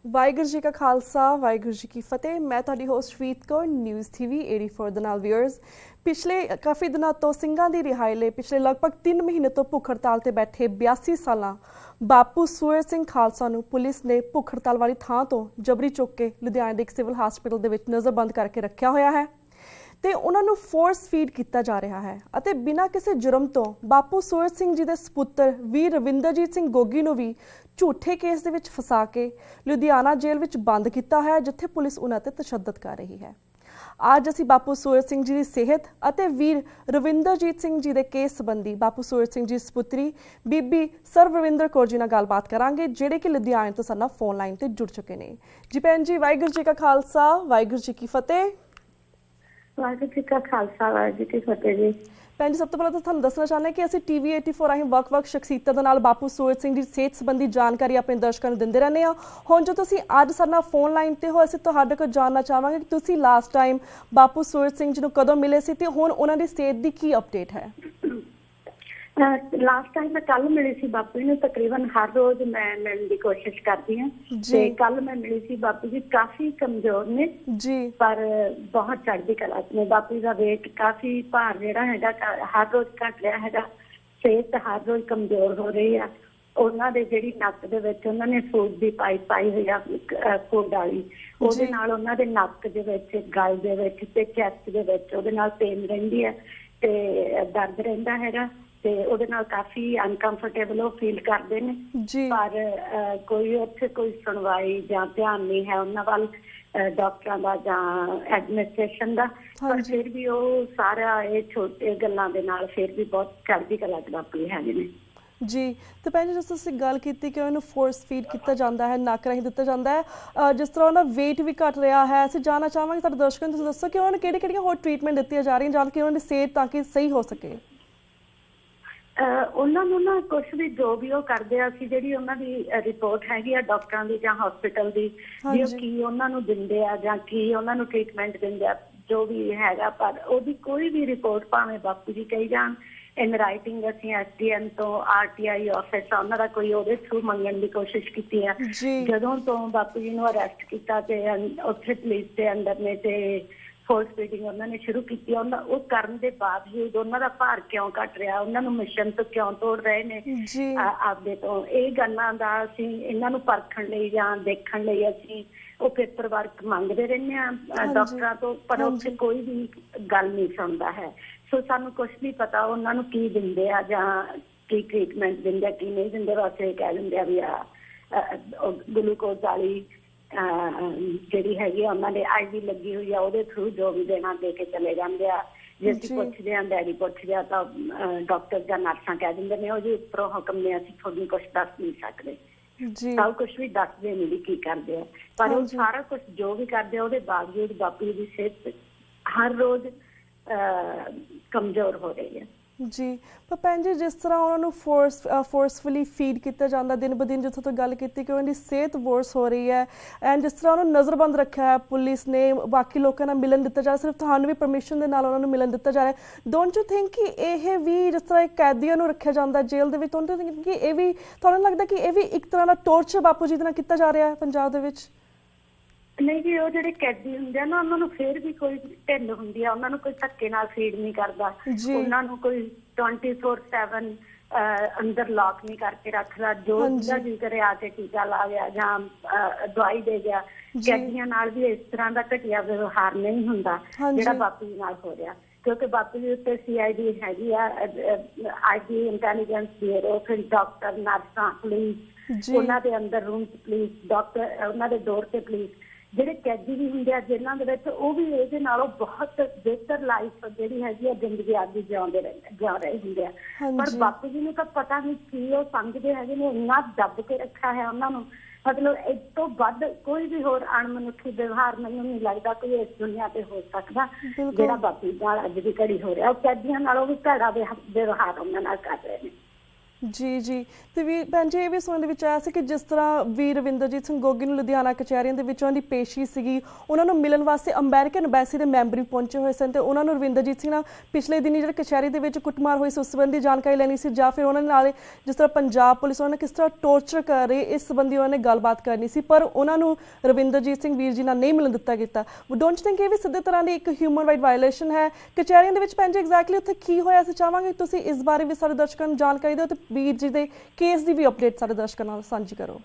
ਵਾਹਿਗੁਰੂ ਜੀ ਕਾ ਖਾਲਸਾ ਵਾਹਿਗੁਰੂ जी की फतेह। मैं ਤੁਹਾਡੀ ਹੋਸਟ ਰੀਤ ਕੌਰ ਨਿਊਜ਼ ਟੀਵੀ 84 ਦੇ ਨਾਲ ਵਿਊਅਰਸ। ਪਿਛਲੇ ਕਾਫੀ ਦਿਨਾਂ ਤੋਂ ਸਿੰਘਾਂ ਦੀ ਰਿਹਾਈ ਲਈ ਪਿਛਲੇ ਲਗਭਗ 3 ਮਹੀਨੇ ਤੋਂ ਭੁੱਖ ਹੜਤਾਲ ਤੇ ਬੈਠੇ 82 ਸਾਲਾਂ ਬਾਪੂ ਸੂਰਜ ਸਿੰਘ ਖਾਲਸਾ ਨੂੰ ਪੁਲਿਸ ਨੇ ਭੁੱਖ ਹੜਤਾਲ ਵਾਲੀ ਥਾਂ ਤੋਂ ਜਬਰੀ ਚੁੱਕ ਕੇ ਲੁਧਿਆਣਾ ਦੇ ਇੱਕ ਸਿਵਲ ਹਸਪੀਟਲ ਦੇ ਵਿੱਚ ਨਜ਼ਰਬੰਦ ਕਰਕੇ ਰੱਖਿਆ ਹੋਇਆ ਹੈ ਤੇ ਉਹਨਾਂ ਨੂੰ ਫੋਰਸ ਫੀਡ ਕੀਤਾ ਜਾ ਰਿਹਾ ਹੈ ਅਤੇ ਬਿਨਾਂ ਕਿਸੇ ਜੁਰਮ ਤੋਂ ਬਾਪੂ ਸੂਰਜ ਸਿੰਘ ਜੀ ਦੇ ਸਪੁੱਤਰ ਵੀਰ ਰਵਿੰਦਰਜੀਤ ਸਿੰਘ ਗੋਗੀ ਨੂੰ ਵੀ ਝੂਠੇ ਕੇਸ ਦੇ ਵਿੱਚ ਫਸਾ ਕੇ ਲੁਧਿਆਣਾ ਜੇਲ੍ਹ ਵਿੱਚ ਬੰਦ ਕੀਤਾ ਹੈ, ਜਿੱਥੇ ਪੁਲਿਸ ਉਹਨਾਂ ਤੇ ਤਸ਼ੱਦਦ ਕਰ ਰਹੀ ਹੈ। ਅੱਜ ਅਸੀਂ ਬਾਪੂ ਸੂਰਜ ਸਿੰਘ ਜੀ ਦੀ ਸਿਹਤ ਅਤੇ ਵੀਰ ਰਵਿੰਦਰਜੀਤ ਸਿੰਘ ਜੀ ਦੇ ਕੇਸ ਸੰਬੰਧੀ ਬਾਪੂ ਸੂਰਜ ਸਿੰਘ ਜੀ ਸਪੁੱਤਰੀ ਬੀਬੀ ਸਰਵਿੰਦਰ ਕੌਰ ਜੀ ਨਾਲ ਗੱਲਬਾਤ ਕਰਾਂਗੇ, ਜਿਹੜੇ ਕਿ ਲੁਧਿਆਣੇ ਤੋਂ ਸਾਡੇ ਨਾਲ ਫੋਨ ਲਾਈਨ ਤੇ ਜੁੜ ਚੁੱਕੇ ਨੇ। ਜੀ ਭੈਣ ਜੀ, ਵਾਹਿਗੁਰੂ ਜੀ ਕਾ ਖਾਲਸਾ ਵਾਹਿਗੁਰੂ ਜੀ ਕੀ ਫਤਿਹ। ਵਾਹਿਗੁਰੂ ਜੀ ਕਾ ਖਾਲਸਾ ਵਾਹਿਗੁਰੂ ਜੀ ਕੀ ਫਤਿਹ ਜੀ। ਭੈਣ ਜੀ, ਸਭ ਤੋਂ ਪਹਿਲਾਂ ਤਾਂ ਤੁਹਾਨੂੰ ਦੱਸਣਾ ਚਾਹੁੰਦੇ ਕਿ ਅਸੀਂ ਟੀਵੀ 84 ਰਾਹੀਂ ਵੱਖ-ਵੱਖ ਸ਼ਖਸੀਅਤਾਂ ਦੇ ਨਾਲ ਬਾਪੂ ਸੂਰਜ ਸਿੰਘ ਦੀ ਸਿਹਤ ਸੰਬੰਧੀ ਜਾਣਕਾਰੀ ਆਪਣੇ ਦਰਸ਼ਕਾਂ ਨੂੰ ਦਿੰਦੇ ਰਹਿੰਦੇ ਹਾਂ। ਹੁਣ ਜੋ ਤੁਸੀਂ ਅੱਜ ਸਾਡੇ ਨਾਲ ਫੋਨ ਲਾਈਨ ਤੇ ਹੋ, ਅਸੀਂ ਤੁਹਾਡੇ ਕੋਲ ਜਾਣਨਾ ਚਾਹਾਂਗੇ ਕਿ ਤੁਸੀਂ ਲਾਸਟ ਟਾਈਮ ਬਾਪੂ ਸੂਰਜ ਸਿੰਘ ਜੀ ਨੂੰ ਕਦੋਂ ਮਿਲੇ ਸੀ ਤੇ ਹੁਣ ਉਹਨਾਂ ਦੀ ਸਿਹਤ ਦੀ ਕੀ ਅਪਡੇਟ ਹੈ? ਲਾਸਟ ਟਾਈਮ ਮੈਂ ਕੱਲ ਮਿਲੀ ਸੀ ਬਾਪੂ ਜੀ ਨੂੰ। ਤਕਰੀਬਨ ਹਰ ਰੋਜ਼ ਮੈਂ ਮਿਲਣ ਦੀ ਕੋਸ਼ਿਸ਼ ਕਰਦੀ ਹਾਂ ਤੇ ਕੱਲ ਮੈਂ ਮਿਲੀ ਸੀ। ਬਾਪੂ ਜੀ ਕਾਫੀ ਕਮਜ਼ੋਰ ਨੇ ਜੀ, ਪਰ ਬਹੁਤ ਚੜ੍ਹਦੀ ਕਲਾ ਚ ਨੇ। ਬਾਪੂ ਜੀ ਦਾ weight ਕਾਫੀ ਭਾਰ ਜਿਹੜਾ ਹੈਗਾ ਹਰ ਰੋਜ਼ ਘਟ ਰਿਹਾ ਹੈਗਾ। ਸਿਹਤ ਹਰ ਰੋਜ਼ ਕਮਜ਼ੋਰ ਹੋ ਰਹੀ ਆ। ਉਹਨਾਂ ਦੇ ਜਿਹੜੀ ਨੱਕ ਦੇ ਵਿੱਚ ਉਹਨਾਂ ਨੇ ਫੂਡ ਦੀ ਪਾਈਪ ਪਾਈ ਹੋਈ ਆ, ਫੂਡ ਵਾਲੀ, ਉਹਦੇ ਨਾਲ ਉਹਨਾਂ ਦੇ ਨੱਕ ਦੇ ਵਿੱਚ, ਗਲ ਦੇ ਵਿੱਚ ਤੇ ਚੈਸਟ ਦੇ ਵਿੱਚ ਉਹਦੇ ਨਾਲ ਪੇਨ ਰਹਿੰਦੀ ਹੈ ਤੇ ਦਰਦ ਰਹਿੰਦਾ ਹੈਗਾ ਤੇ ਉਹਦੇ ਨਾਲ ਕਾਫੀ ਅਨਕੰਫਰਟੇਬਲ ਉਹ ਫੀਲ ਕਰਦੇ ਨੇ। ਪਰ ਕੋਈ ਉੱਥੇ ਕੋਈ ਸੁਣਵਾਈ ਜਾਂ ਧਿਆਨ ਨਹੀਂ ਹੈ ਉਹਨਾਂ ਵੱਲ, ਡਾਕਟਰਾਂ ਦਾ ਜਾਂ ਐਡਮਿਨਿਸਟ੍ਰੇਸ਼ਨ ਦਾ। ਪਰ ਫਿਰ ਵੀ ਉਹ ਸਾਰਾ ਇਹ ਛੋਟੇ ਗੱਲਾਂ ਦੇ ਨਾਲ ਫਿਰ ਵੀ ਬਹੁਤ ਚੜ੍ਹਦੀ ਕਲਾ ਚ ਬਾਪੂ ਹੈਗੇ ਨੇ ਜੀ। ਤੇ ਭੈਣ ਜੀ, ਜਿਸ ਤੁਸੀਂ ਗੱਲ ਕੀਤੀ ਕਿ ਉਹਨੂੰ ਫੋਰਸ ਫੀਡ ਕੀਤਾ ਜਾਂਦਾ ਹੈ, ਨੱਕ ਰਾਹੀਂ ਦਿੱਤਾ ਜਾਂਦਾ ਹੈ, ਜਿਸ ਤਰ੍ਹਾਂ ਉਹਦਾ weight ਵੀ ਘਟ ਰਿਹਾ ਹੈ, ਅਸੀਂ ਜਾਣਨਾ ਚਾਹਾਂਗੇ ਸਾਡੇ ਦਰਸ਼ਕਾਂ ਨੂੰ ਤੁਸੀਂ ਦੱਸੋ ਕਿ ਉਹਨਾਂ ਨੂੰ ਕਿਹੜੀਆਂ ਹੋਰ ਟ੍ਰੀਟਮੈਂਟ ਦਿੱਤੀਆਂ ਜਾ ਰਹੀਆਂ ਜਾਂ ਕਿ ਉਹਨਾਂ ਦੀ ਸਿਹਤ ਤਾਂ ਕਿ ਸਹੀ ਹੋ ਸਕੇ? ਉਹਨਾਂ ਨੂੰ ਨਾ ਕੁਛ ਵੀ ਜੋ ਵੀ ਉਹ ਕਰਦੇ ਆ, ਅਸੀਂ ਜਿਹੜੀ ਉਹਨਾਂ ਦੀ ਰਿਪੋਰਟ ਹੈਗੀ ਆ ਡਾਕਟਰਾਂ ਦੀ ਜਾਂ ਹਸਪੀਟਲ ਦੀ, ਵੀ ਉਹ ਕੀ ਉਹਨਾਂ ਨੂੰ ਦਿੰਦੇ ਆ ਜਾਂ ਕੀ ਉਹਨਾਂ ਨੂੰ ਟ੍ਰੀਟਮੈਂਟ ਦਿੰਦੇ ਆ, ਜੋ ਵੀ ਹੈਗਾ, ਪਰ ਉਹਦੀ ਕੋਈ ਵੀ ਰਿਪੋਰਟ ਭਾਵੇਂ ਬਾਪੂ ਜੀ ਕਹੀ ਜਾਣ ਇਨ ਰਾਈਟਿੰਗ ਅਸੀਂ SDM ਤੋਂ RTI ਆਫਿਸ ਆ ਉਹਨਾਂ ਦਾ ਕੋਈ ਉਹਦੇ ਥਰੂ ਮੰਗਣ ਦੀ ਕੋਸ਼ਿਸ਼ ਕੀਤੀ ਆ। ਜਦੋਂ ਤੋਂ ਬਾਪੂ ਜੀ ਨੂੰ ਅਰੈਸਟ ਕੀਤਾ ਤੇ ਉੱਥੇ ਪੁਲਿਸ ਦੇ ਅੰਦਰ ਨੇ ਤੇ ਫੋਰਸ ਫੀਡਿੰਗ ਉਹਨਾਂ ਨੇ ਸ਼ੁਰੂ ਕੀਤੀ, ਉਹ ਕਰਨ ਦੇ ਬਾਵਜੂਦ ਉਹਨਾਂ ਦਾ ਭਾਰ ਕਿਉਂ ਘਟ ਰਿਹਾ, ਉਹਨਾਂ ਨੂੰ ਮਿਸ਼ਨ ਤੋਂ ਕਿਉਂ ਤੋੜ ਰਹੇ ਨੇ ਆਪਦੇ ਤੋਂ, ਇਹ ਗੱਲਾਂ ਦਾ ਅਸੀਂ ਇਹਨਾਂ ਨੂੰ ਪਰਖਣ ਲਈ ਜਾਂ ਦੇਖਣ ਲਈ ਅਸੀਂ ਉਹ ਪੇਪਰ ਵਰਕ ਮੰਗਦੇ ਰਹਿੰਦੇ ਹਾਂ ਡਾਕਟਰਾਂ ਤੋਂ, ਪਰ ਉੱਥੇ ਕੋਈ ਵੀ ਗੱਲ ਨਹੀਂ ਸੁਣਦਾ ਹੈ। ਸੋ ਸਾਨੂੰ ਕੁਛ ਨਹੀਂ ਪਤਾ ਉਹਨਾਂ ਨੂੰ ਕੀ ਦਿੰਦੇ ਆ ਜਾਂ ਕੀ ਟ੍ਰੀਟਮੈਂਟ ਦਿੰਦੇ ਆ, ਕੀ ਨਹੀਂ ਦਿੰਦੇ। ਬਸ ਇਹ ਕਹਿ ਦਿੰਦੇ ਆ ਵੀ ਗਲੂਕੋਜ਼ ਵਾਲੀ ਜਿਹੜੀ ਹੈਗੀ ਆ ਉਹਨਾਂ ਦੇ IV ਲੱਗੀ ਹੋਈ ਆ, ਉਹਦੇ ਥਰੂ ਜੋ ਵੀ ਦੇਣਾ ਦੇ ਕੇ ਚਲੇ ਜਾਂਦੇ ਆ। ਜੇ ਅਸੀਂ ਪੁੱਛਦੇ ਹਾਂ, ਡੈਡੀ ਪੁੱਛਦੇ ਆ ਤਾਂ ਡਾਕਟਰ ਜਾਂ ਨਰਸਾਂ ਕਹਿ ਦਿੰਦੇ ਨੇ ਉਹ ਜੀ ਉੱਪਰੋਂ ਹੁਕਮ ਨੇ, ਅਸੀਂ ਤੁਹਾਨੂੰ ਕੁਛ ਦੱਸ ਨਹੀਂ ਸਕਦੇ। ਸਭ ਕੁਛ ਵੀ ਦੱਸਦੇ ਨੇ ਵੀ ਕੀ ਕਰਦੇ ਆ, ਪਰ ਉਹ ਸਾਰਾ ਕੁਛ ਜੋ ਵੀ ਕਰਦੇ ਆ ਉਹਦੇ ਬਾਵਜੂਦ ਬਾਪੂ ਦੀ ਸਿਹਤ ਹਰ ਰੋਜ਼ ਕਮਜ਼ੋਰ ਹੋ ਰਹੀ ਹੈ ਜੀ। ਪਰ ਭੈਣ ਜੀ, ਜਿਸ ਤਰ੍ਹਾਂ ਉਹਨਾਂ ਨੂੰ ਫੋਰਸਫੁਲੀ ਫੀਡ ਕੀਤਾ ਜਾਂਦਾ ਦਿਨ ਬ ਦਿਨ, ਜਿੱਥੋਂ ਤੋਂ ਗੱਲ ਕੀਤੀ ਕਿ ਉਹਨਾਂ ਦੀ ਸਿਹਤ ਵਰਸ ਹੋ ਰਹੀ ਹੈ ਐਂਡ ਜਿਸ ਤਰ੍ਹਾਂ ਉਹਨੂੰ ਨਜ਼ਰਬੰਦ ਰੱਖਿਆ ਹੈ ਪੁਲਿਸ ਨੇ, ਬਾਕੀ ਲੋਕਾਂ ਨਾਲ ਮਿਲਣ ਦਿੱਤਾ ਜਾ ਰਿਹਾ, ਸਿਰਫ ਤੁਹਾਨੂੰ ਵੀ ਪਰਮਿਸ਼ਨ ਦੇ ਨਾਲ ਉਹਨਾਂ ਨੂੰ ਮਿਲਣ ਦਿੱਤਾ ਜਾ ਰਿਹਾ। ਡੋਂਟ ਯੂ ਥਿੰਕ ਕਿ ਇਹ ਵੀ ਜਿਸ ਤਰ੍ਹਾਂ ਕੈਦੀਆਂ ਨੂੰ ਰੱਖਿਆ ਜਾਂਦਾ ਜੇਲ੍ਹ ਦੇ ਵਿੱਚ, ਡੋਂਟ ਯੂ ਥਿੰਕ ਕਿ ਇਹ ਵੀ ਤੁਹਾਨੂੰ ਲੱਗਦਾ ਕਿ ਇਹ ਵੀ ਇੱਕ ਤਰ੍ਹਾਂ ਦਾ ਟੋਰਚਰ ਬਾਪੂ ਜੀ ਦੇ ਨਾਲ ਕੀਤਾ ਜਾ ਰਿਹਾ ਹੈ ਪੰਜਾਬ ਦੇ ਵਿੱਚ? ਨਹੀਂ ਜੀ, ਉਹ ਜਿਹੜੇ ਕੈਦੀ ਹੁੰਦੇ ਆ ਨਾ ਉਹਨਾਂ ਨੂੰ ਫਿਰ ਵੀ ਕੋਈ ਢਿੱਲ ਹੁੰਦੀ ਆ, ਉਹਨਾਂ ਨੂੰ ਕੋਈ ਧੱਕੇ ਨਾਲ ਫੀਡ ਨਹੀਂ ਕਰਦਾ, ਉਹਨਾਂ ਨੂੰ ਕੋਈ 24/7 ਅੰਦਰ ਲੌਕ ਨਹੀਂ ਕਰਕੇ ਰੱਖਦਾ। ਜੋ ਜਿਹਦਾ ਜੀ ਕਰੇ ਆ ਕੇ ਟੀਕਾ ਲਾ ਗਿਆ ਜਾਂ ਦਵਾਈ ਦੇ ਗਿਆ। ਕੈਦੀਆਂ ਨਾਲ ਵੀ ਇਸ ਤਰ੍ਹਾਂ ਦਾ ਘਟੀਆ ਵਿਵਹਾਰ ਨਹੀਂ ਹੁੰਦਾ ਜਿਹੜਾ ਬਾਪੂ ਜੀ ਨਾਲ ਹੋ ਰਿਹਾ, ਕਿਉਂਕਿ ਬਾਪੂ ਜੀ ਉੱਤੇ CID ਹੈਗੀ ਆ, IT ਇੰਟੈਲੀਜੈਂਸ ਬਿਊਰੋ, ਫਿਰ ਡਾਕਟਰ, ਨਰਸਾਂ, ਪੁਲਿਸ, ਉਹਨਾਂ ਦੇ ਅੰਦਰ ਰੂਮ ਪੁਲਿਸ, ਡਾਕਟਰ ਉਹਨਾਂ ਦੇ ਡੋਰ ਤੇ ਪੁਲਿਸ। ਜਿਹੜੇ ਕੈਦੀ ਵੀ ਹੁੰਦੇ ਆ ਜੇਲ੍ਹਾਂ ਦੇ ਵਿੱਚ, ਉਹ ਵੀ ਇਹਦੇ ਨਾਲੋਂ ਬਹੁਤ ਬਿਹਤਰ ਲਾਈਫ ਜਿਹੜੀ ਹੈਗੀ ਆ ਜ਼ਿੰਦਗੀ ਆਦੀ ਜਿਉ ਰਹੇ ਹੁੰਦੇ ਆ। ਪਰ ਬਾਪੂ ਜੀ ਨੂੰ ਤਾਂ ਪਤਾ ਨਹੀਂ ਕੀ ਉਹ ਸਮਝਦੇ ਹੈਗੇ ਨੇ, ਇੰਨਾ ਦੱਬ ਕੇ ਰੱਖਿਆ ਹੈ ਉਹਨਾਂ ਨੂੰ। ਮਤਲਬ ਇਸ ਤੋਂ ਵੱਧ ਕੋਈ ਵੀ ਹੋਰ ਅਣਮਨੁੱਖੀ ਵਿਵਹਾਰ ਮੈਨੂੰ ਨਹੀਂ ਲੱਗਦਾ ਕੋਈ ਇਸ ਦੁਨੀਆ ਤੇ ਹੋ ਸਕਦਾ ਜਿਹੜਾ ਬਾਪੂ ਨਾਲ ਅੱਜ ਦੀ ਘੜੀ ਹੋ ਰਿਹਾ। ਉਹ ਕੈਦੀਆਂ ਨਾਲੋਂ ਵੀ ਭੈੜਾ ਵਿਵਹਾਰ ਉਹਨਾਂ ਨਾਲ ਕਰ ਰਹੇ ਨੇ ਜੀ ਜੀ ਤੇ ਵੀ ਭੈਣ ਜੀ ਇਹ ਵੀ ਸੁਣਨ ਦੇ ਵਿੱਚ ਆਇਆ ਸੀ ਕਿ ਜਿਸ ਤਰ੍ਹਾਂ ਵੀਰ ਰਵਿੰਦਰਜੀਤ ਸਿੰਘ ਗੋਗੀ ਨੂੰ ਲੁਧਿਆਣਾ ਕਚਹਿਰੀਆਂ ਦੇ ਵਿੱਚ ਉਹਨਾਂ ਦੀ ਪੇਸ਼ੀ ਸੀਗੀ, ਉਹਨਾਂ ਨੂੰ ਮਿਲਣ ਵਾਸਤੇ ਅਮਰੀਕਨ ਐਮਬੈਸੀ ਦੇ ਮੈਂਬਰ ਵੀ ਪਹੁੰਚੇ ਹੋਏ ਸਨ ਤੇ ਉਹਨਾਂ ਨੂੰ ਰਵਿੰਦਰਜੀਤ ਸਿੰਘ ਨਾਲ ਪਿਛਲੇ ਦਿਨੀ ਜਿਹੜੇ ਕਚਹਿਰੀ ਦੇ ਵਿੱਚ ਕੁੱਟਮਾਰ ਹੋਈ ਸੀ ਉਸ ਸੰਬੰਧੀ ਜਾਣਕਾਰੀ ਲੈਣੀ ਸੀ, ਜਾਂ ਫਿਰ ਉਹਨਾਂ ਨਾਲ ਜਿਸ ਤਰ੍ਹਾਂ ਪੰਜਾਬ ਪੁਲਿਸ ਉਹਨਾਂ ਨੇ ਕਿਸ ਤਰ੍ਹਾਂ ਟੌਰਚਰ ਕਰ ਰਹੀ ਇਸ ਸੰਬੰਧੀ ਉਹਨਾਂ ਨੇ ਗੱਲਬਾਤ ਕਰਨੀ ਸੀ, ਪਰ ਉਹਨਾਂ ਨੂੰ ਰਵਿੰਦਰਜੀਤ ਸਿੰਘ ਵੀਰ ਜੀ ਨਾਲ ਨਹੀਂ ਮਿਲਣ ਦਿੱਤਾ ਗਿਆ। ਡੋਂਟ ਯੂ ਥਿੰਕ ਇਹ ਵੀ ਸਿੱਧੇ ਤਰ੍ਹਾਂ ਦੀ ਇੱਕ ਹਿਊਮਨ ਰਾਈਟ ਵਾਇਲੇਸ਼ਨ ਹੈ ਕਚਹਿਰੀਆਂ ਦੇ ਵਿੱਚ? ਭੈਣ ਜੀ ਐਗਜ਼ੈਕਟਲੀ ਉੱਥੇ ਕੀ ਹੋਇਆ ਸੀ, ਚਾਹਾਂਗੇ ਤੁਸੀਂ ਇਸ ਬਾਰੇ ਵੀ ਸਾਡੇ ਦਰਸ਼ਕਾਂ ਨੂੰ ਜਾਣਕਾਰੀ ਦਿਓ ਤੇ ਵੀਰ ਜੀ ਦੇ ਕੇਸ ਦੀ ਵੀ ਅਪਡੇਟ ਸਾਡੇ ਦਰਸ਼ਕਾਂ ਨਾਲ ਸਾਂਝੀ ਕਰੋ।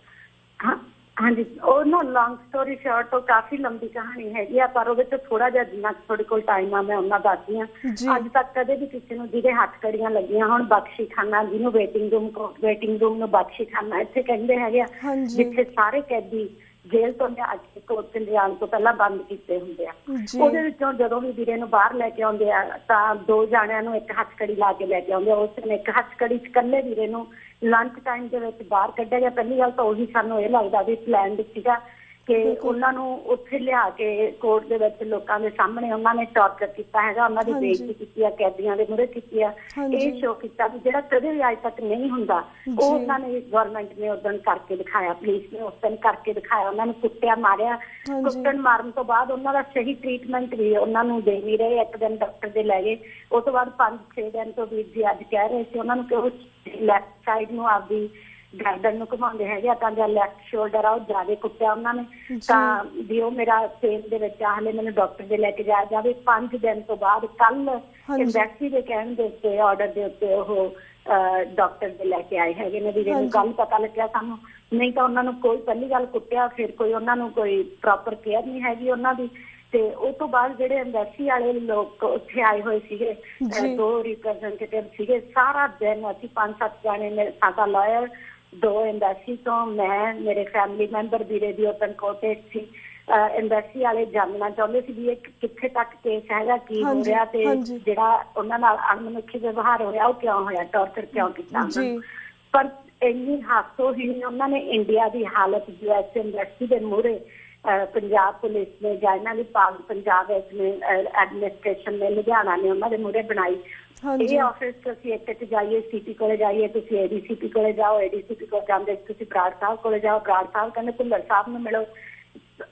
ਹਾਂਜੀ, ਉਹ ਨਾ ਲੌਂਗ ਸਟੋਰੀ ਸ਼ਾਰਟ ਤੋਂ ਕਾਫੀ ਲੰਬੀ ਕਹਾਣੀ ਹੈਗੀ ਆ, ਪਰ ਉਹਦੇ ਚ ਥੋੜਾ ਜਿਹਾ ਜਿੰਨਾ ਤੁਹਾਡੇ ਕੋਲ ਟਾਈਮ ਆ ਮੈਂ ਉਹਨਾਂ ਦੱਸਦੀ ਹਾਂ। ਅੱਜ ਤੱਕ ਕਦੇ ਵੀ ਕਿਸੇ ਨੂੰ ਜਿਹਦੇ ਹੱਥ ਕੜੀਆਂ ਲੱਗੀਆਂ ਹੁਣ ਬਖਸ਼ੀਖਾਨਾ, ਜਿਹਨੂੰ ਵੇਟਿੰਗ ਰੂਮ ਨੂੰ ਬਖਸ਼ੀਖਾਨਾ ਇੱਥੇ ਕਹਿੰਦੇ ਹੈਗੇ ਆ, ਜਿੱਥੇ ਸਾਰੇ ਕੈਦੀ ਜੇਲ੍ਹ ਤੋਂ ਲਿਆ ਕੇ ਕੋਰਟ ਲਿਆਉਣ ਤੋਂ ਪਹਿਲਾਂ ਬੰਦ ਕੀਤੇ ਹੁੰਦੇ ਆ। ਉਹਦੇ ਵਿੱਚੋਂ ਜਦੋਂ ਵੀ ਵੀਰੇ ਨੂੰ ਬਾਹਰ ਲੈ ਕੇ ਆਉਂਦੇ ਆ ਤਾਂ 2 ਜਾਣਿਆਂ ਨੂੰ ਇੱਕ ਹੱਥਕੜੀ ਲਾ ਕੇ ਲੈ ਕੇ ਆਉਂਦੇ ਆ। ਉਸ ਦਿਨ ਇੱਕ ਹੱਥਕੜੀ ਚ ਇਕੱਲੇ ਵੀਰੇ ਨੂੰ ਲੰਚ ਟਾਈਮ ਦੇ ਵਿੱਚ ਬਾਹਰ ਕੱਢਿਆ ਗਿਆ। ਪਹਿਲੀ ਗੱਲ ਤਾਂ ਉਹੀ ਸਾਨੂੰ ਇਹ ਲੱਗਦਾ ਵੀ ਪਲਾਨ ਸੀਗਾ ਕਿ ਉਹਨਾਂ ਨੂੰ ਉੱਥੇ ਲਿਆ ਕੇ ਕੋਰਟ ਦੇ ਵਿੱਚ ਲੋਕਾਂ ਦੇ ਸਾਹਮਣੇ ਉਹਨਾਂ ਨੇ ਟੌਰਚਰ ਕੀਤਾ ਹੈਗਾ, ਉਹਨਾਂ ਦੀ ਬੇਇੱਜ਼ਤੀ ਕੀਤੀ ਆ, ਕੈਦੀਆਂ ਦੇ ਮੂਹਰੇ ਕੀਤੀ ਆ। ਇਹ ਸ਼ੋਅ ਕੀਤਾ ਵੀ ਜਿਹੜਾ ਕਦੇ ਵੀ ਅੱਜ ਤੱਕ ਨਹੀਂ ਹੁੰਦਾ ਉਹ ਉਹਨਾਂ ਨੇ ਗਵਰਨਮੈਂਟ ਨੇ ਉਸ ਦਿਨ ਕਰਕੇ ਦਿਖਾਇਆ, ਪੁਲਿਸ ਨੇ ਉਸ ਦਿਨ ਕਰਕੇ ਦਿਖਾਇਆ। ਉਹਨਾਂ ਨੂੰ ਕੁੱਟਿਆ ਮਾਰਿਆ, ਕੁੱਟਣ ਮਾਰਨ ਤੋਂ ਬਾਅਦ ਉਹਨਾਂ ਦਾ ਸਹੀ ਟ੍ਰੀਟਮੈਂਟ ਵੀ ਉਹਨਾਂ ਨੂੰ ਦੇ ਨਹੀਂ ਰਹੇ। ਇੱਕ ਦਿਨ ਡਾਕਟਰ ਦੇ ਲੈ ਗਏ, ਉਸ ਤੋਂ ਬਾਅਦ 5-6 ਦਿਨ ਤੋਂ ਵੀਰ ਜੀ ਅੱਜ ਕਹਿ ਰਹੇ ਸੀ ਉਹਨਾਂ ਨੂੰ ਕਿ ਉਹ ਲੈਫਟ ਸਾਈਡ ਨੂੰ ਆਪਦੀ ਗਰਦਨ ਨੂੰ ਘੁਮਾਉਂਦੇ ਹੈਗੇ ਤਾਂ ਜਾਂ ਲੈਫਟ ਸ਼ੋਲਡਰ ਆ ਉਹ ਜ਼ਿਆਦਾ ਕੁੱਟਿਆ ਉਹਨਾਂ ਨੇ, ਤਾਂ ਵੀ ਉਹ ਮੇਰਾ ਪੇਨ ਦੇ ਵਿੱਚ ਹਾਲੇ ਮੈਨੂੰ ਡਾਕਟਰ ਦੇ ਲੈ ਕੇ ਜਾਇਆ ਜਾਵੇ। 5 ਦਿਨ ਤੋਂ ਬਾਅਦ ਕੱਲ ਐਮਬੈਸੀ ਦੇ ਕਹਿਣ ਦੇ ਉੱਤੇ ਆਰਡਰ ਦੇ ਉੱਤੇ ਉਹ ਡਾਕਟਰ ਦੇ ਲੈ ਕੇ ਆਏ ਹੈਗੇ ਨੇ। ਵੀਰੇ ਨੂੰ ਕੱਲ ਪਤਾ ਲੱਗਿਆ ਸਾਨੂੰ, ਨਹੀਂ ਤਾਂ ਉਹਨਾਂ ਨੂੰ ਕੋਈ ਪਹਿਲੀ ਗੱਲ ਕੁੱਟਿਆ, ਫਿਰ ਕੋਈ ਉਹਨਾਂ ਨੂੰ ਕੋਈ ਪ੍ਰੋਪਰ ਕੇਅਰ ਨਹੀਂ ਹੈਗੀ ਉਹਨਾਂ ਦੀ। ਤੇ ਉਸ ਤੋਂ ਬਾਅਦ ਜਿਹੜੇ ਐਮਬੈਸੀ ਵਾਲੇ ਲੋਕ ਉੱਥੇ ਆਏ ਹੋਏ ਸੀਗੇ, 2 ਰਿਪਰੈਜ਼ੈਂਟੇਟਿਵ ਸੀਗੇ, ਸਾਰਾ ਦਿਨ ਅਸੀਂ 5-7 ਜਾਣੇ ਨੇ, ਸਾਡਾ ਲਾਇਰ, 2 ਐਮਬੈਸੀ ਤੋਂ, ਮੈਂ, ਮੇਰੇ ਫੈਮਿਲੀ ਮੈਂਬਰ, ਵੀਰੇ ਦੀ ਓਪਨ ਕੋਰਟ ਸੀ। ਐਮਬੈਸੀ ਵਾਲੇ ਜਾਣਨਾ ਚਾਹੁੰਦੇ ਸੀ ਵੀ ਇਹ ਕਿੱਥੇ ਤੱਕ ਕੇਸ ਹੈਗਾ, ਕੀ ਹੋ ਰਿਹਾ ਤੇ ਜਿਹੜਾ ਉਹਨਾਂ ਨਾਲ ਅਣਮਨੁੱਖੀ ਵਿਵਹਾਰ ਹੋਇਆ ਉਹ ਕਿਉਂ ਹੋਇਆ, ਟੌਰਚਰ ਕਿਉਂ ਕੀਤਾ। ਪਰ ਇੰਨੀ ਹਾਸੋਹੀਣ ਉਹਨਾਂ ਨੇ ਇੰਡੀਆ ਦੀ ਹਾਲਤ US ਐਮਬੈਸੀ ਦੇ ਮੂਹਰੇ ਪੰਜਾਬ ਪੁਲਿਸ ਨੇ ਜਾਂ ਇਹਨਾਂ ਦੀ ਪੰਜਾਬ ਐਡਮਿਨਿਸਟ੍ਰੇਸ਼ਨ ਨੇ, ਲੁਧਿਆਣਾ ਨੇ ਉਹਨਾਂ ਦੇ ਮੂਹਰੇ ਬਣਾਈ। ਇਹ ਆਫਿਸ ਅਸੀਂ ਇੱਕ ਜਾਈਏ, CP ਕੋਲੇ ਜਾਈਏ, ਤੁਸੀਂ ADCP ਕੋਲੇ ਜਾਓ, ADCP ਕੋਲ ਜਾਂਦੇ ਤੁਸੀਂ ਬਰਾੜ ਸਾਹਿਬ ਕੋਲੇ ਜਾਓ, ਬਰਾੜ ਸਾਹਿਬ ਕਹਿੰਦੇ ਭੁੱਲਰ ਸਾਹਿਬ ਨੂੰ ਮਿਲੋ।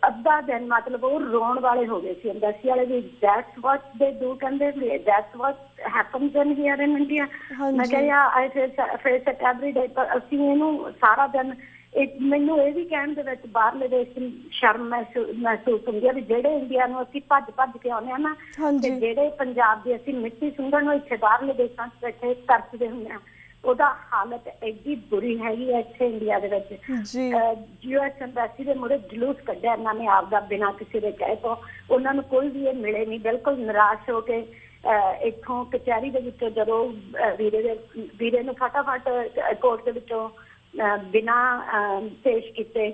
ਅੱਧਾ ਦਿਨ ਮਤਲਬ ਉਹ ਰੋਣ ਵਾਲੇ ਹੋ ਗਏ ਸੀ ਐਮਬੈਸੀ ਵਾਲੇ ਵੀ। ਦੈਟਸ ਵਾਟ ਦੇ ਡੂ, ਕਹਿੰਦੇ that's what happens in here in India. ਮੈਂ ਕਿਹਾ I face it every day. ਪਰ ਅਸੀਂ ਇਹਨੂੰ ਸਾਰਾ ਦਿਨ ਮੈਨੂੰ ਇਹ ਵੀ ਕਹਿਣ ਦੇ ਵਿੱਚ ਬਾਹਰਲੇ ਦੇਸ਼ ਸ਼ਰਮ ਮਹਿਸੂਸ ਹੁੰਦੀ ਹੈ ਵੀ ਜਿਹੜੇ ਇੰਡੀਆ ਨੂੰ ਅਸੀਂ ਭੱਜ ਕੇ ਆਉਂਦੇ ਹਾਂ ਨਾ, ਤੇ ਜਿਹੜੇ ਪੰਜਾਬ ਦੀ ਅਸੀਂ ਮਿੱਟੀ ਸੁੰਘਣ ਨੂੰ ਇੱਥੇ ਬਾਹਰਲੇ ਦੇਸ਼ਾਂ 'ਚ ਬੈਠੇ ਤਰਸਦੇ ਹੁੰਦੇ ਹਾਂ, ਉਹਦਾ ਹਾਲਤ ਐਡੀ ਬੁਰੀ ਹੈਗੀ ਹੈ ਇੱਥੇ ਇੰਡੀਆ ਦੇ ਵਿੱਚ। US ਐਮਬੈਸੀ ਦੇ ਮੂਹਰੇ ਜਲੂਸ ਕੱਢਿਆ ਇਹਨਾਂ ਨੇ ਆਪਦਾ ਬਿਨਾਂ ਕਿਸੇ ਦੇ ਕਹੇ ਤੋਂ। ਉਹਨਾਂ ਨੂੰ ਕੋਈ ਵੀ ਇਹ ਮਿਲੇ ਨਹੀਂ, ਬਿਲਕੁਲ ਨਿਰਾਸ਼ ਹੋ ਕੇ ਇੱਥੋਂ ਕਚਹਿਰੀ ਦੇ ਵਿੱਚੋਂ ਜਦੋਂ ਵੀਰੇ ਨੂੰ ਫਟਾਫਟ ਕੋਰਟ ਦੇ ਵਿੱਚੋਂ ਬਿਨਾਂ ਪੇਸ਼ ਕੀਤੇ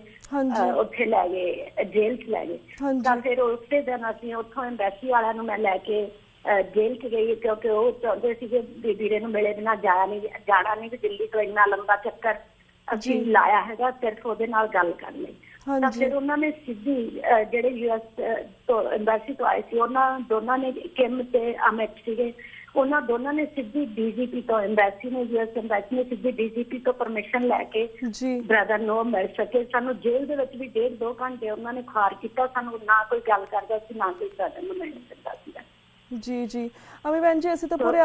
ਉੱਥੇ ਲੈ ਗਏ, ਜੇਲ੍ਹ 'ਚ ਲੈ ਗਏ। ਤਾਂ ਫਿਰ ਉਸੇ ਦਿਨ ਅਸੀਂ ਉੱਥੋਂ ਐਮਬੈਸੀ ਵਾਲਿਆਂ ਨੂੰ ਮੈਂ ਲੈ ਕੇ ਜੇਲ੍ਹ 'ਚ ਗਈ, ਕਿਉਂਕਿ ਉਹ ਚਾਹੁੰਦੇ ਸੀਗੇ ਵੀਰੇ ਨੂੰ ਮਿਲੇ ਬਿਨਾਂ ਜਾਣਾ ਨਹੀਂ ਵੀ ਦਿੱਲੀ ਤੋਂ ਇੰਨਾ ਲੰਬਾ ਚੱਕਰ ਅਸੀਂ ਲਾਇਆ ਹੈਗਾ ਸਿਰਫ ਉਹਦੇ ਨਾਲ ਗੱਲ ਕਰਨ ਲਈ। ਤਾਂ ਫਿਰ ਉਹਨਾਂ ਨੇ ਸਿੱਧੀ ਜਿਹੜੇ US ਤੋਂ ਐਮਬੈਸੀ ਤੋਂ ਆਏ ਸੀ ਉਹਨਾਂ ਦੋਨਾਂ ਨੇ, ਕਿਮ ਤੇ ਅਮਿਤ ਸੀਗੇ, ਉਹਨਾਂ ਦੋਨਾਂ ਨੇ ਸਿੱਧੀ DGP ਤੋਂ, ਐਮਬੈਸੀ ਨੇ US ਐਮਬੈਸੀ ਨੇ ਸਿੱਧੀ DGP ਤੋਂ ਪਰਮਿਸ਼ਨ ਲੈ ਕੇ ਬ੍ਰਦਰ ਨੂੰ ਮਿਲ ਸਕੇ। ਸਾਨੂੰ ਜੇਲ੍ਹ ਦੇ ਵਿੱਚ ਵੀ 1.5-2 ਘੰਟੇ ਉਹਨਾਂ ਨੇ ਖਾਰ ਕੀਤਾ, ਸਾਨੂੰ ਨਾ ਕੋਈ ਗੱਲ ਕਰਦਾ ਸੀ, ਨਾ ਕੋਈ ਬ੍ਰਦਰ ਨੂੰ ਮਿਲਣ ਦਿੰਦਾ ਸੀ। ਜੀ ਅਮੀ ਭੈਣ ਜੀ, ਅਸੀਂ ਤਾਂ ਪੂਰੇ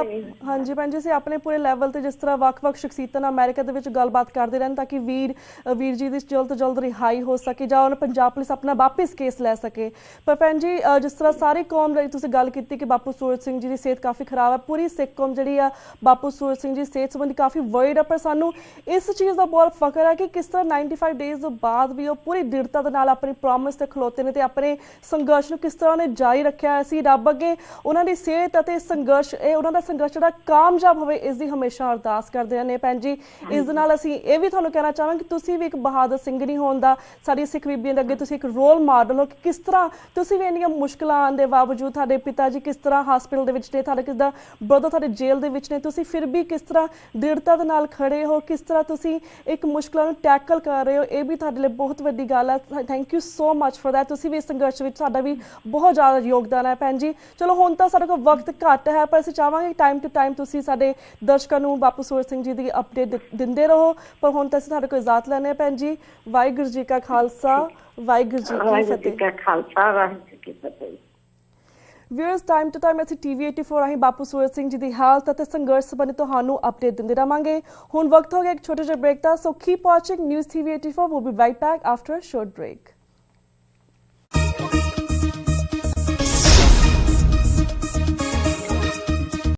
ਹਾਂਜੀ ਭੈਣ ਜੀ, ਅਸੀਂ ਆਪਣੇ ਪੂਰੇ ਲੈਵਲ ਤੇ ਜਿਸ ਤਰ੍ਹਾਂ ਵੱਖ-ਵੱਖ ਸ਼ਖਸੀਅਤਾਂ ਨਾਲ ਅਮਰੀਕਾ ਦੇ ਵਿੱਚ ਗੱਲਬਾਤ ਕਰਦੇ ਰਹਿਣ ਤਾਂ ਕਿ ਵੀਰ ਜੀ ਦੀ ਜਲਦ ਤੋਂ ਜਲਦ ਰਿਹਾਈ ਹੋ ਸਕੇ ਜਾਂ ਉਹਨਾਂ ਪੰਜਾਬ ਪੁਲਿਸ ਆਪਣਾ ਵਾਪਿਸ ਕੇਸ ਲੈ ਸਕੇ। ਪਰ ਭੈਣ ਜੀ ਜਿਸ ਤਰ੍ਹਾਂ ਸਾਰੀ ਕੌਮ ਲਈ ਤੁਸੀਂ ਗੱਲ ਕੀਤੀ ਕਿ ਬਾਪੂ ਸੂਰਜ ਸਿੰਘ ਜੀ ਦੀ ਸਿਹਤ ਕਾਫੀ ਖਰਾਬ ਹੈ, ਪੂਰੀ ਸਿੱਖ ਕੌਮ ਜਿਹੜੀ ਆ ਬਾਪੂ ਸੂਰਜ ਸਿੰਘ ਜੀ ਸਿਹਤ ਸੰਬੰਧੀ ਕਾਫੀ ਵਰਡ ਹੈ, ਪਰ ਸਾਨੂੰ ਇਸ ਚੀਜ਼ ਦਾ ਬਹੁਤ ਫਖਰ ਹੈ ਕਿ ਕਿਸ ਤਰ੍ਹਾਂ 95 ਡੇਜ਼ ਤੋਂ ਬਾਅਦ ਵੀ ਉਹ ਪੂਰੀ ਦ੍ਰਿੜਤਾ ਦੇ ਨਾਲ ਆਪਣੀ ਪ੍ਰੋਮਿਸ ਤੇ ਖਲੋਤੇ ਨੇ ਤੇ ਆਪਣੇ ਸੰਘਰਸ਼ ਨੂੰ ਕਿਸ ਤਰ੍ਹਾਂ ਉਹਨੇ ਜਾਰੀ ਰੱਖਿਆ। ਅਸੀਂ ਰੱਬ ਅੱਗੇ ਉਹਨਾਂ ਦੀ ਸਿਹਤ ਅਤੇ ਸੰਘਰਸ਼, ਉਹਨਾਂ ਦਾ ਸੰਘਰਸ਼ ਜਿਹੜਾ ਕਾਮਯਾਬ ਹੋਵੇ, ਇਸ ਦੀ ਹਮੇਸ਼ਾ ਅਰਦਾਸ ਕਰਦੇ ਨੇ। ਭੈਣ ਜੀ ਇਸ ਦੇ ਨਾਲ ਅਸੀਂ ਇਹ ਵੀ ਤੁਹਾਨੂੰ ਕਹਿਣਾ ਚਾਹਾਂਗੇ ਕਿ ਤੁਸੀਂ ਵੀ ਇੱਕ ਬਹਾਦਰ ਸਿੰਘ ਨਹੀਂ ਹੋਣ ਦਾ ਸਾਡੀ ਸਿੱਖ ਬੀਬੀਆਂ ਦੇ ਅੱਗੇ ਤੁਸੀਂ ਇੱਕ ਰੋਲ ਮਾਡਲ ਹੋ ਕਿ ਕਿਸ ਤਰ੍ਹਾਂ ਤੁਸੀਂ ਵੀ ਇੰਨੀਆਂ ਮੁਸ਼ਕਿਲਾਂ ਆਉਣ ਦੇ ਬਾਵਜੂਦ, ਤੁਹਾਡੇ ਪਿਤਾ ਜੀ ਕਿਸ ਤਰ੍ਹਾਂ ਹਸਪੀਟਲ ਦੇ ਵਿੱਚ ਨੇ, ਤੁਹਾਡੇ ਕਿਸਦਾ ਬ੍ਰਦਰ ਤੁਹਾਡੇ ਜੇਲ੍ਹ ਦੇ ਵਿੱਚ ਨੇ, ਤੁਸੀਂ ਫਿਰ ਵੀ ਕਿਸ ਤਰ੍ਹਾਂ ਦ੍ਰਿੜਤਾ ਦੇ ਨਾਲ ਖੜੇ ਹੋ, ਕਿਸ ਤਰ੍ਹਾਂ ਤੁਸੀਂ ਇੱਕ ਮੁਸ਼ਕਿਲਾਂ ਨੂੰ ਟੈਕਲ ਕਰ ਰਹੇ ਹੋ, ਇਹ ਵੀ ਤੁਹਾਡੇ ਲਈ ਬਹੁਤ ਵੱਡੀ ਗੱਲ ਹੈ। Thank you so much for that. ਤੁਸੀਂ ਵੀ ਇਸ ਸੰਘਰਸ਼ ਵਿੱਚ ਸਾਡਾ ਵੀ ਬਹੁਤ ਜ਼ਿਆਦਾ ਯੋਗਦਾਨ ਹੈ ਭੈਣ ਜੀ। ਚਲੋ ਹੁਣ ਤਾਂ ਤਾਂ ਸਾਡੇ ਕੋਲ ਵਕਤ ਘੱਟ ਹੈ, ਪਰ ਅਸੀਂ ਚਾਹਾਂਗੇ ਟਾਈਮ ਟੂ ਟਾਈਮ ਤੁਸੀਂ ਸਾਡੇ ਦਰਸ਼ਕਾਂ ਨੂੰ ਬਾਪੂ ਸੂਰਤ ਸਿੰਘ ਜੀ ਦੀ ਅਪਡੇਟ ਦਿੰਦੇ ਰਹੋ। ਪਰ ਹੁਣ ਤਾਂ ਅਸੀਂ ਤੁਹਾਡੇ ਕੋਲ ਇਜਾਜ਼ਤ ਲੈਂਦੇ ਹਾਂ ਭੈਣ ਜੀ। ਵਾਹਿਗੁਰੂ ਜੀ ਕਾ ਖਾਲਸਾ, ਵਾਹਿਗੁਰੂ ਜੀ ਕੀ ਫਤਿਹ। ਵਿਊਅਰਸ, ਟਾਈਮ ਟੂ ਟਾਈਮ ਅਸੀਂ TV 84 ਰਾਹੀਂ ਬਾਪੂ ਸੂਰਤ ਸਿੰਘ ਜੀ ਦੀ ਹਾਲਤ ਅਤੇ ਸੰਘਰਸ਼ ਸੰਬੰਧੀ ਤੁਹਾਨੂੰ ਅਪਡੇਟ ਦਿੰਦੇ ਰਹਾਂਗੇ। ਹੁਣ ਵਕਤ ਹੋ ਗਿਆ ਇੱਕ ਛੋਟੇ ਜਿਹੇ ਬ੍ਰੇਕ ਦਾ, so keep watching news TV 84। We'll be right back after a short break.